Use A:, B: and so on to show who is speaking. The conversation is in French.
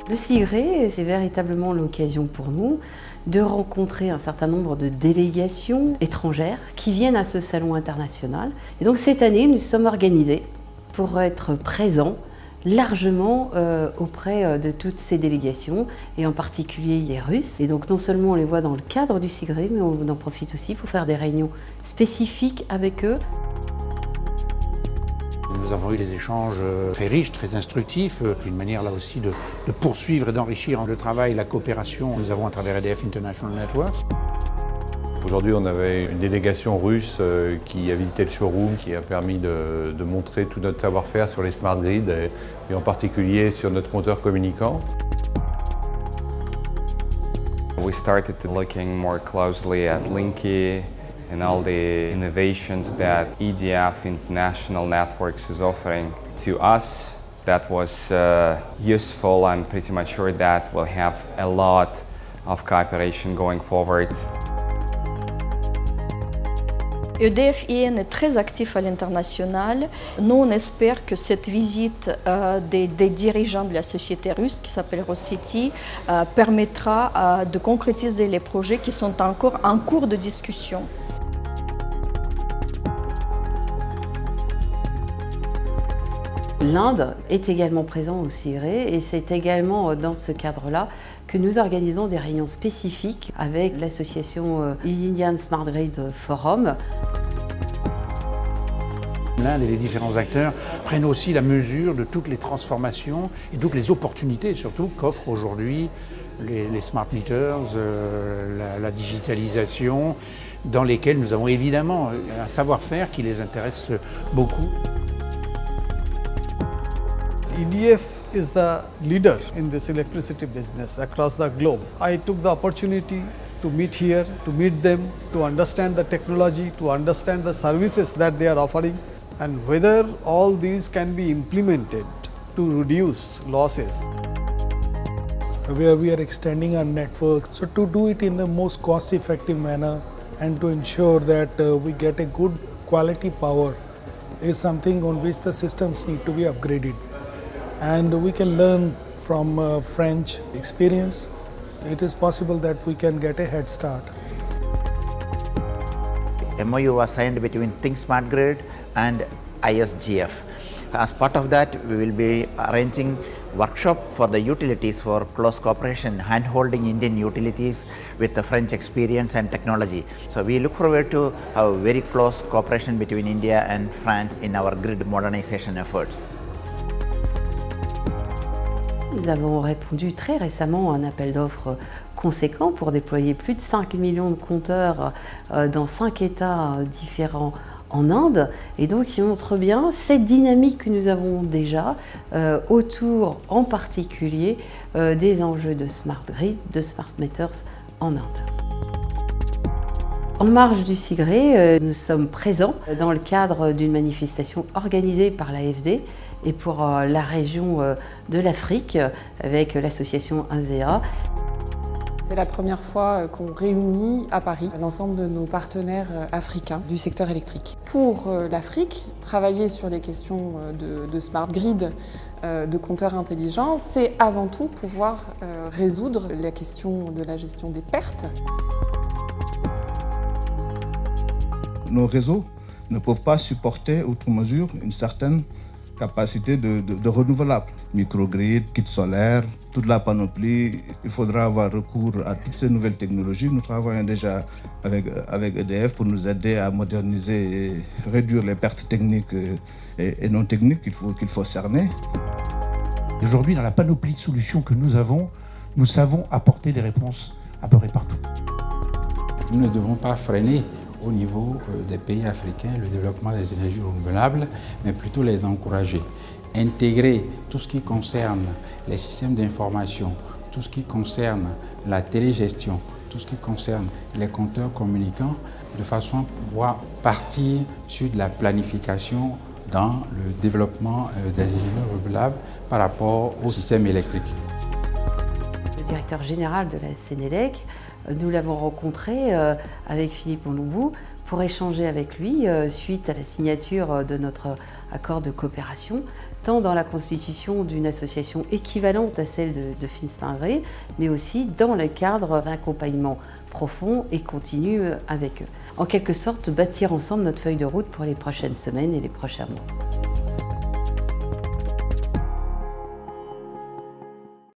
A: Le CIGRE, c'est véritablement l'occasion pour nous de rencontrer un certain nombre de délégations étrangères qui viennent à ce salon international. Et donc cette année, nous sommes organisés pour être présents largement auprès de toutes ces délégations, et en particulier les Russes. Et donc non seulement on les voit dans le cadre du CIGRE, mais on en profite aussi pour faire des réunions spécifiques avec eux.
B: Nous avons eu des échanges très riches, très instructifs, une manière là aussi de poursuivre et d'enrichir le travail, la coopération que nous avons à travers EDF International Networks.
C: Aujourd'hui, on avait une délégation russe qui a visité le showroom, qui a permis de montrer tout notre savoir-faire sur les smart grids et en particulier sur notre compteur communicant.
D: We started looking more closely at Linky and all the innovations that EDF International Networks is offering to us. That was useful. I'm pretty much sure that we'll have a lot of cooperation going forward.
E: EDF IN est très actif à l'international. Nous, on espère que cette visite des dirigeants de la société russe, qui s'appelle Rosseti, permettra de concrétiser les projets qui sont encore en cours de discussion.
A: L'Inde est également présent au CIGRE, et c'est également dans ce cadre-là que nous organisons des réunions spécifiques avec l'association Indian Smart Grid Forum.
B: L'Inde et les différents acteurs prennent aussi la mesure de toutes les transformations et toutes les opportunités surtout qu'offrent aujourd'hui les smart meters, la digitalisation, dans lesquelles nous avons évidemment un savoir-faire qui les intéresse beaucoup.
F: EDF is the leader in this electricity business across the globe. I took the opportunity to meet here, to meet them, to understand the technology, to understand the services that they are offering, and whether all these can be implemented to reduce losses.
G: Where we are extending our network, so to do it in the most cost-effective manner and to ensure that we get a good quality power is something on which the systems need to be upgraded. And we can learn from French experience. It is possible that we can get a head start.
H: MOU was signed between Think Smart Grid and ISGF. As part of that, we will be arranging workshop for the utilities for close cooperation, hand-holding Indian utilities with the French experience and technology. So we look forward to have very close cooperation between India and France in our grid modernization efforts.
A: Nous avons répondu très récemment à un appel d'offres conséquent pour déployer plus de 5 millions de compteurs dans 5 États différents en Inde, et donc il montre bien cette dynamique que nous avons déjà autour en particulier des enjeux de smart grid, de smart meters en Inde. En marge du CIGRE, nous sommes présents dans le cadre d'une manifestation organisée par l'AFD et pour la région de l'Afrique avec l'association INSEA.
I: C'est la première fois qu'on réunit à Paris l'ensemble de nos partenaires africains du secteur électrique. Pour l'Afrique, travailler sur les questions de smart grid, de compteurs intelligents, c'est avant tout pouvoir résoudre la question de la gestion des pertes.
J: Nos réseaux ne peuvent pas supporter outre mesure une certaine capacité de renouvelable. Microgrid, kit solaire, toute la panoplie, il faudra avoir recours à toutes ces nouvelles technologies. Nous travaillons déjà avec EDF pour nous aider à moderniser et réduire les pertes techniques et non techniques qu'il faut cerner.
K: Aujourd'hui, dans la panoplie de solutions que nous avons, nous savons apporter des réponses à peu près partout.
L: Nous ne devons pas freiner au niveau des pays africains le développement des énergies renouvelables, mais plutôt les encourager. Intégrer tout ce qui concerne les systèmes d'information, tout ce qui concerne la télégestion, tout ce qui concerne les compteurs communicants, de façon à pouvoir partir sur de la planification dans le développement des énergies renouvelables par rapport au système électrique.
A: Le directeur général de la Sénélec, nous l'avons rencontré avec Philippe Onloubou pour échanger avec lui suite à la signature de notre accord de coopération, tant dans la constitution d'une association équivalente à celle de FinSmart, mais aussi dans le cadre d'un accompagnement profond et continu avec eux. En quelque sorte, bâtir ensemble notre feuille de route pour les prochaines semaines et les prochains mois.